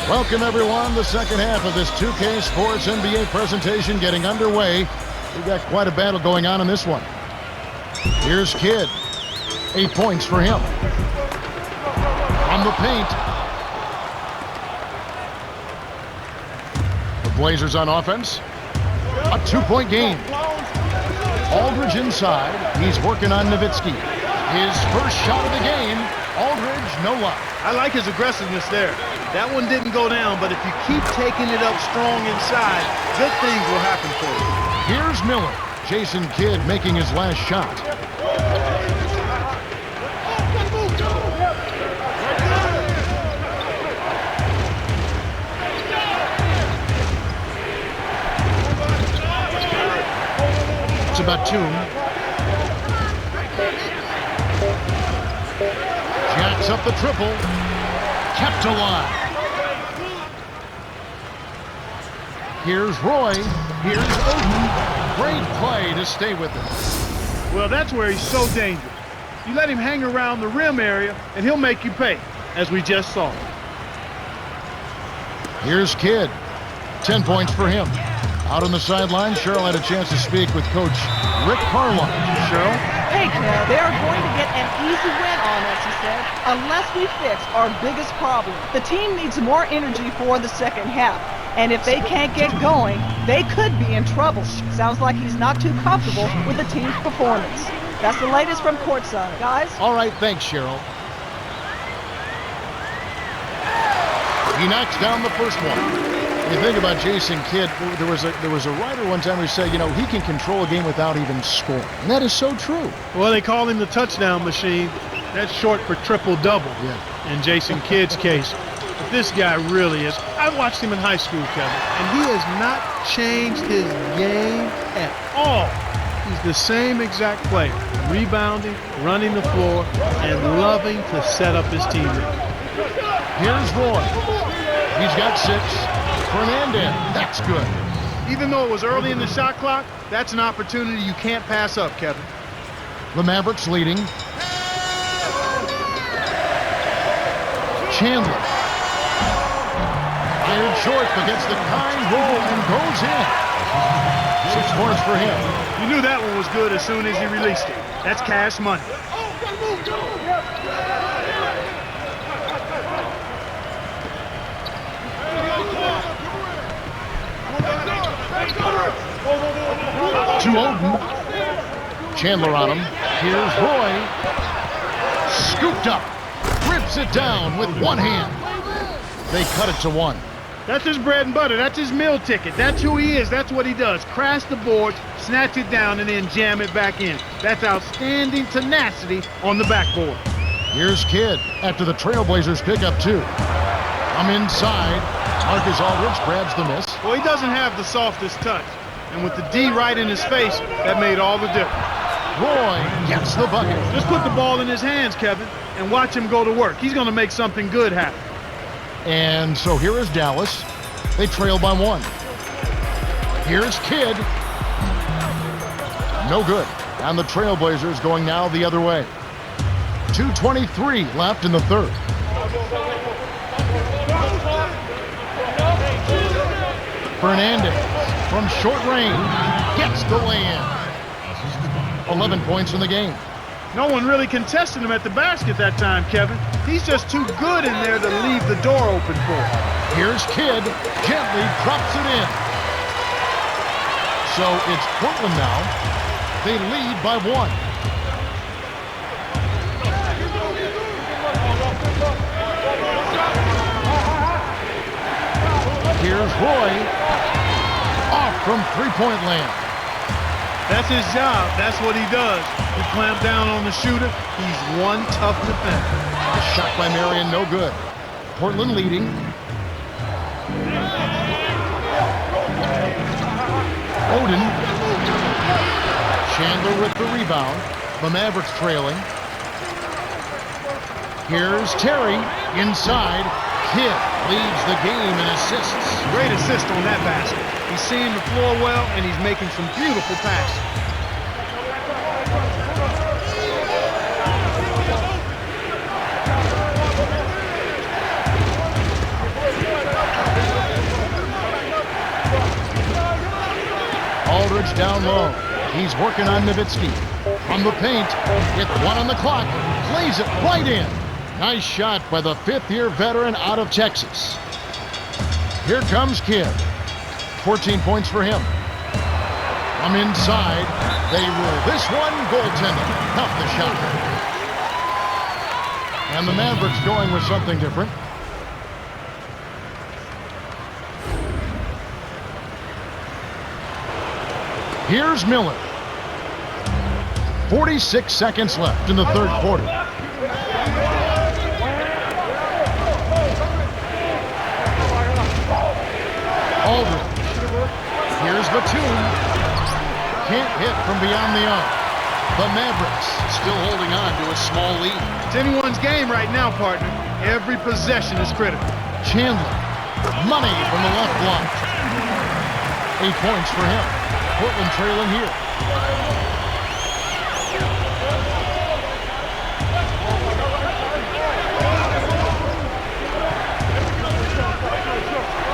Welcome, everyone. The second half of this 2K Sports NBA presentation getting underway. We've got quite a battle going on in this one. Here's Kidd. 8 points for him. On the paint. The Blazers on offense. A 2-point game. Aldridge inside. He's working on Nowitzki. His first shot of the game. Aldridge, no luck. I like his aggressiveness there. That one didn't go down, but if you keep taking it up strong inside, good things will happen for you. Here's Miller. Jason Kidd making his last shot. It's about two. Jacks up the triple. Kept alive. Here's Roy. Here's Oden. Great play to stay with it. Well, that's where he's so dangerous. You let him hang around the rim area, and he'll make you pay, as we just saw. Here's Kidd. 10 points for him. Out on the sideline, Cheryl had a chance to speak with Coach Rick Carlisle. Cheryl? Hey, Kev, they are going to get an easy win on us, he said, unless we fix our biggest problem. The team needs more energy for the second half, and if they can't get going, they could be in trouble. Sounds like he's not too comfortable with the team's performance. That's the latest from courtside, guys. All right, thanks, Cheryl. He knocks down the first one. You think about Jason Kidd, there was a writer one time who said, you know, he can control a game without even scoring. And that is so true. Well, they call him the touchdown machine. That's short for triple-double in Jason Kidd's case. But this guy really is. I watched him in high school, Kevin, and he has not changed his game at all. He's the same exact player, rebounding, running the floor, and loving to set up his teammates. Here's Roy. He's got 6. Fernandez, that's good. Even though it was early in the shot clock, that's an opportunity you can't pass up, Kevin. The Mavericks leading. Chandler. Fired short, but gets the kind roll and goes in. 6 points for him. You knew that one was good as soon as he released it. That's cash money. To Oden. Chandler on him. Here's Roy. Scooped up. Rips it down with one hand. They cut it to 1. That's his bread and butter. That's his meal ticket. That's who he is. That's what he does. Crash the boards, snatch it down, and then jam it back in. That's outstanding tenacity on the backboard. Here's Kidd after the Trailblazers pick up 2. I'm inside. Marcus Aldridge grabs the miss. Well, he doesn't have the softest touch. And with the D right in his face, that made all the difference. Roy gets the bucket. Just put the ball in his hands, Kevin, and watch him go to work. He's going to make something good happen. And so here is Dallas. They trail by 1. Here's Kidd. No good. And the Trailblazers going now the other way. 2:23 left in the third. Fernandez from short range gets the lay-in. 11 points in the game. No one really contested him at the basket that time, Kevin. He's just too good in there to leave the door open for him. Here's Kidd, gently drops it in. So it's Portland now. They lead by 1. Here's Roy. Off from three-point land. That's his job. That's what he does. He clamped down on the shooter. He's one tough defender. A shot by Marion, no good. Portland leading. Oden. Chandler with the rebound. The Mavericks trailing. Here's Terry inside. Kidd leads the game in assists. Great assist on that basket. He's seeing the floor well, and he's making some beautiful passes. coach down low. He's working on Nowitzki. From the paint, with 1 on the clock, lays it right in. Nice shot by the 5th-year veteran out of Texas. Here comes Kidd. 14 points for him. From inside, they rule this one goaltending. Tough the shot. And the Mavericks going with something different. Here's Miller. 46 seconds left in the third quarter. Aldridge. Here's Batum. Can't hit from beyond the arc. The Mavericks still holding on to a small lead. It's anyone's game right now, partner. Every possession is critical. Chandler. Money from the left block. 8 points for him. Portland trailing here.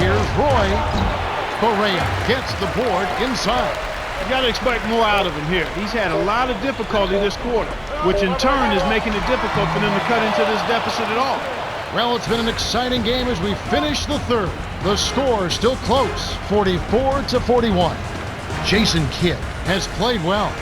Here's Roy. Correa gets the board inside. You got to expect more out of him here. He's had a lot of difficulty this quarter, which in turn is making it difficult for them to cut into this deficit at all. Well, it's been an exciting game as we finish the third. The score is still close, 44-41. Jason Kidd has played well.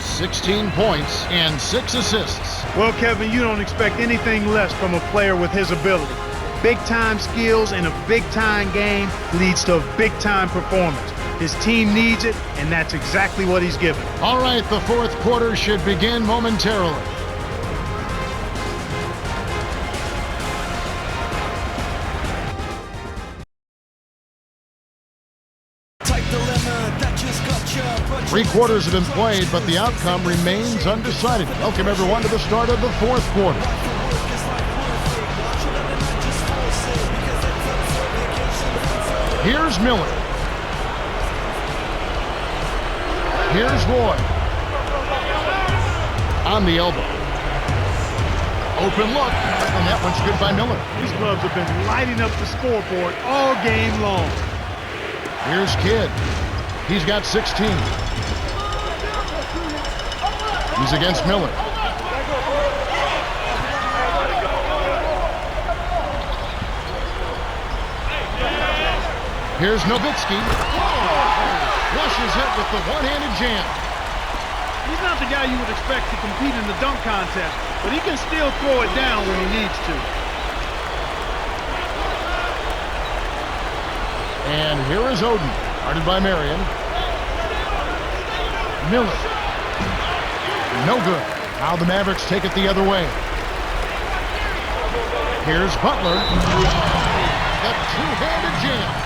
16 points and 6 assists. Well, Kevin, you don't expect anything less from a player with his ability. Big-time skills in a big-time game leads to a big-time performance. His team needs it, and that's exactly what he's given. All right, the fourth quarter should begin momentarily. Three quarters have been played, but the outcome remains undecided. Welcome, everyone, to the start of the fourth quarter. Here's Miller. Here's Roy. On the elbow. Open look, and that one's good by Miller. These clubs have been lighting up the scoreboard all game long. Here's Kidd. He's got 16. He's against Miller. Here's Nowitzki. Flushes it with the one-handed jam. He's not the guy you would expect to compete in the dunk contest, but he can still throw it down when he needs to. And here is Oden, guarded by Marion. Miller. No good. Now the Mavericks take it the other way. Here's Butler. The two-handed jam.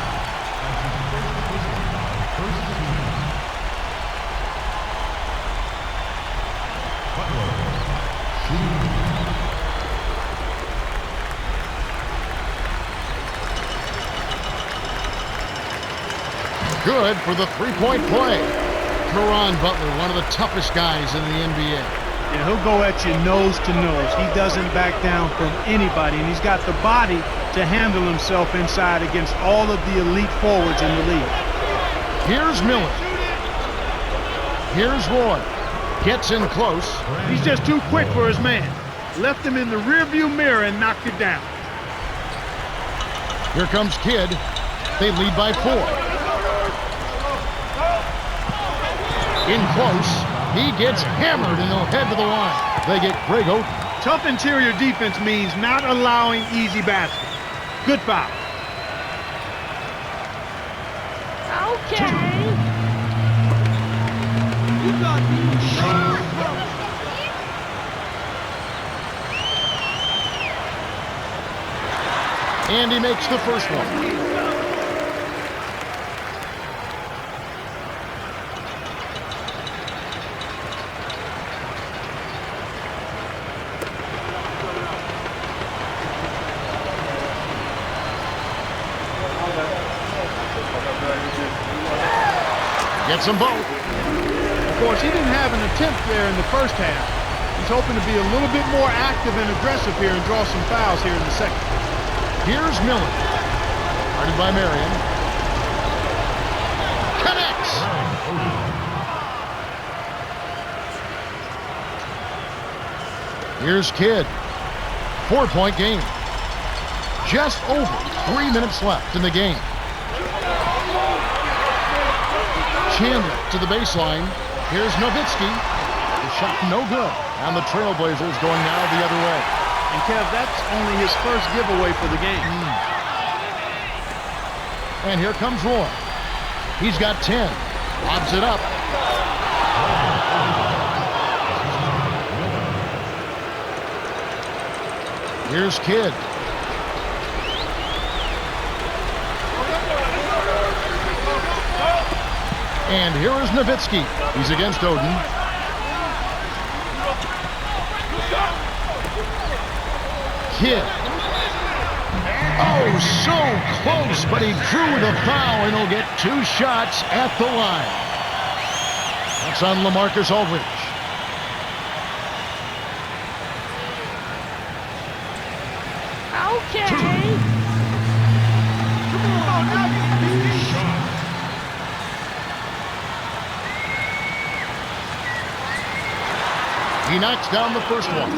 Good for the three-point play. Caron Butler, one of the toughest guys in the NBA. Yeah, he'll go at you nose to nose. He doesn't back down from anybody, and he's got the body to handle himself inside against all of the elite forwards in the league. Here's Miller. Here's Roy. Gets in close. He's just too quick for his man. Left him in the rearview mirror and knocked it down. Here comes Kidd. They lead by 4. In close, he gets hammered and they'll head to the line. They get Greg Oden. Tough interior defense means not allowing easy baskets. Good foul. Okay. You got me sure. And he makes the first one. Gets them both. Of course, he didn't have an attempt there in the first half. He's hoping to be a little bit more active and aggressive here and draw some fouls here in the second. Here's Miller. Guarded by Marion. Connects. Here's Kidd. 4-point game. Just over 3 minutes left in the game. Chandler to the baseline. Here's Nowitzki. The shot no good. And the Trailblazers going now the other way. And Kev, that's only his first giveaway for the game. And here comes Roy. He's got 10. Lobs it up. Here's Kidd. And here is Nowitzki. He's against Oden. Kidd. Oh, so close, but he drew the foul, and he'll get 2 shots at the line. That's on LaMarcus Aldridge. Okay. He knocks down the first one.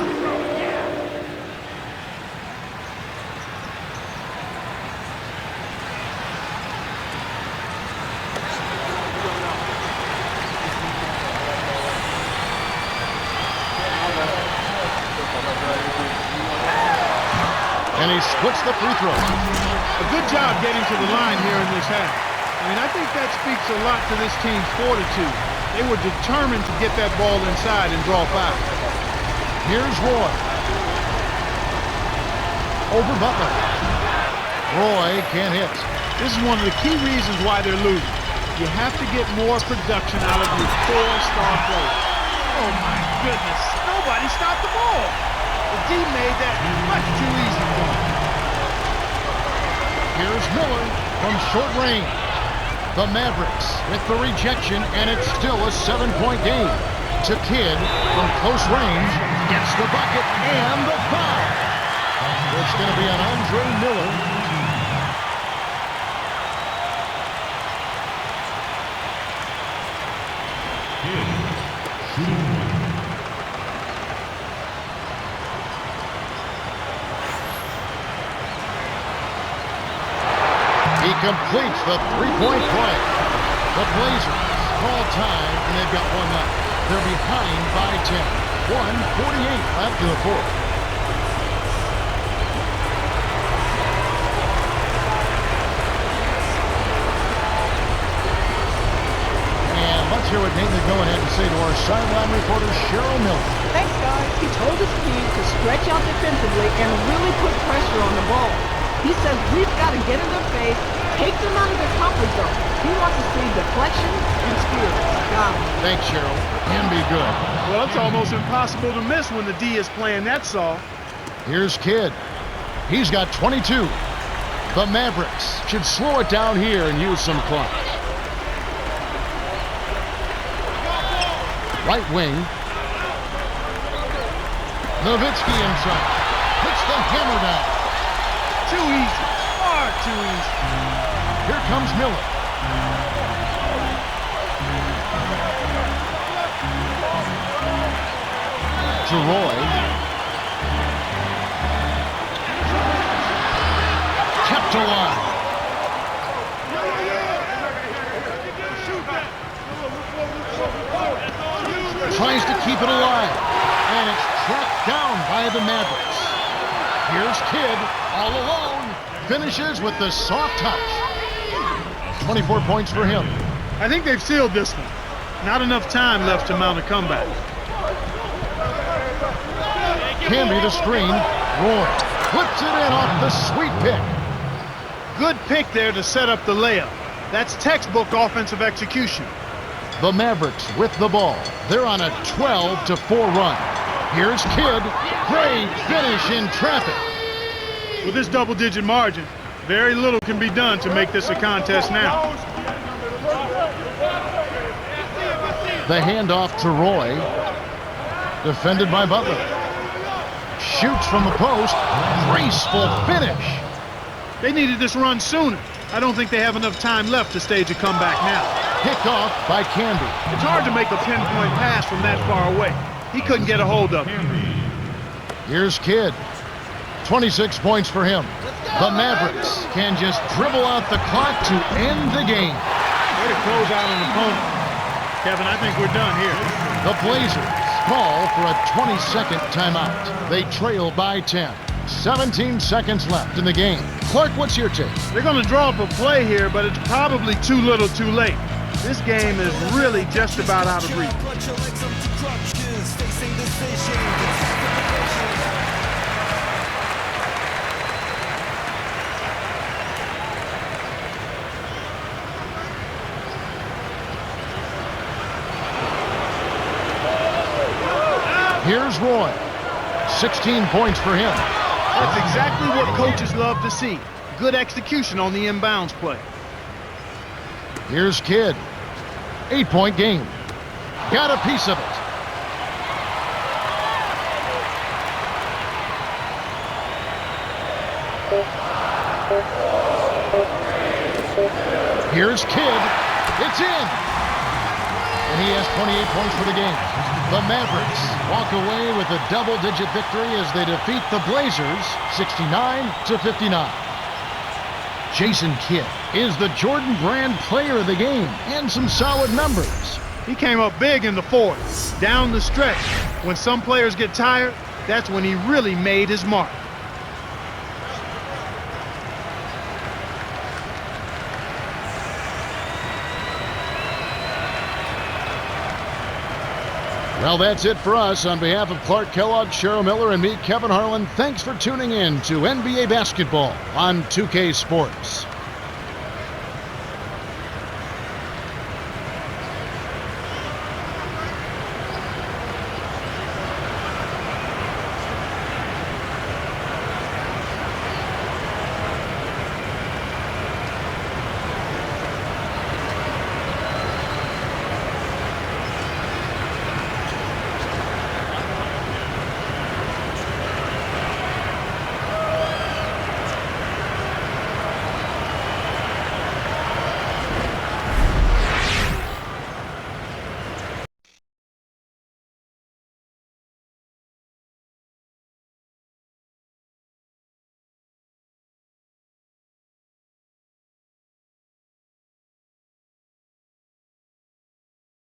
And he splits the free throw. A good job getting to the line here in this half. I mean, I think that speaks a lot to this team's fortitude. They were determined to get that ball inside and draw foul. Here's Roy. Over Butler. Roy can't hit. This is one of the key reasons why they're losing. You have to get more production out of your 4-star players. Oh, my goodness. Nobody stopped the ball. The D made that much too easy for him. Here's Miller from short range. The Mavericks with the rejection, and it's still a 7-point game. To Kidd from close range, gets the bucket and the foul. It's going to be on Andre Miller. He completes the 3-point play. The Blazers call time, and they've got one up. They're behind by 10. 1:48 left in the fourth. And let's hear what Nathan Cohen had to say to our sideline reporter, Cheryl Miller. Thanks, guys. He told his team to stretch out defensively and really put pressure on the ball. He says we've got to get in their face, take them out of their comfort zone. He wants to see deflection and steals. Thanks, Cheryl. Can be good. Well, it's almost impossible to miss when the D is playing that soft. Here's Kidd. He's got 22. The Mavericks should slow it down here and use some clutch. Right wing. Nowitzki inside. Puts the hammer down. Too easy. Far too easy. Here comes Miller. To Roy. Kept alive. Tries to keep it alive. And it's tracked down by the Mavericks. Here's Kidd all alone. Finishes with the soft touch. 24 points for him. I think they've sealed this one. Not enough time left to mount a comeback. Camby the screen. Roy flips it in off the sweet pick. Good pick there to set up the layup. That's textbook offensive execution. The Mavericks with the ball. They're on a 12-4 run. Here's Kidd. Great finish in traffic. With this double-digit margin, very little can be done to make this a contest now. The handoff to Roy. Defended by Butler. Shoots from the post. Graceful finish. They needed this run sooner. I don't think they have enough time left to stage a comeback now. Picked off by Canby. It's hard to make a pinpoint pass from that far away. He couldn't get a hold of it. Here's Kidd. 26 points for him. The Mavericks can just dribble out the clock to end the game. Way to close out an opponent. Kevin, I think we're done here. The Blazers call for a 20-second timeout. They trail by 10. 17 seconds left in the game. Clark, what's your take? They're going to draw up a play here, but it's probably too little too late. This game is really just about out of reach. Here's Roy. 16 points for him. That's exactly what coaches love to see. Good execution on the inbounds play. Here's Kidd. 8-point game. Got a piece of it. Here's Kidd. It's in. And he has 28 points for the game. The Mavericks walk away with a double-digit victory as they defeat the Blazers 69-59. Jason Kidd is the Jordan Brand player of the game and some solid numbers. He came up big in the fourth, down the stretch. When some players get tired, that's when he really made his mark. Well, that's it for us. On behalf of Clark Kellogg, Cheryl Miller, and me, Kevin Harlan, thanks for tuning in to NBA Basketball on 2K Sports.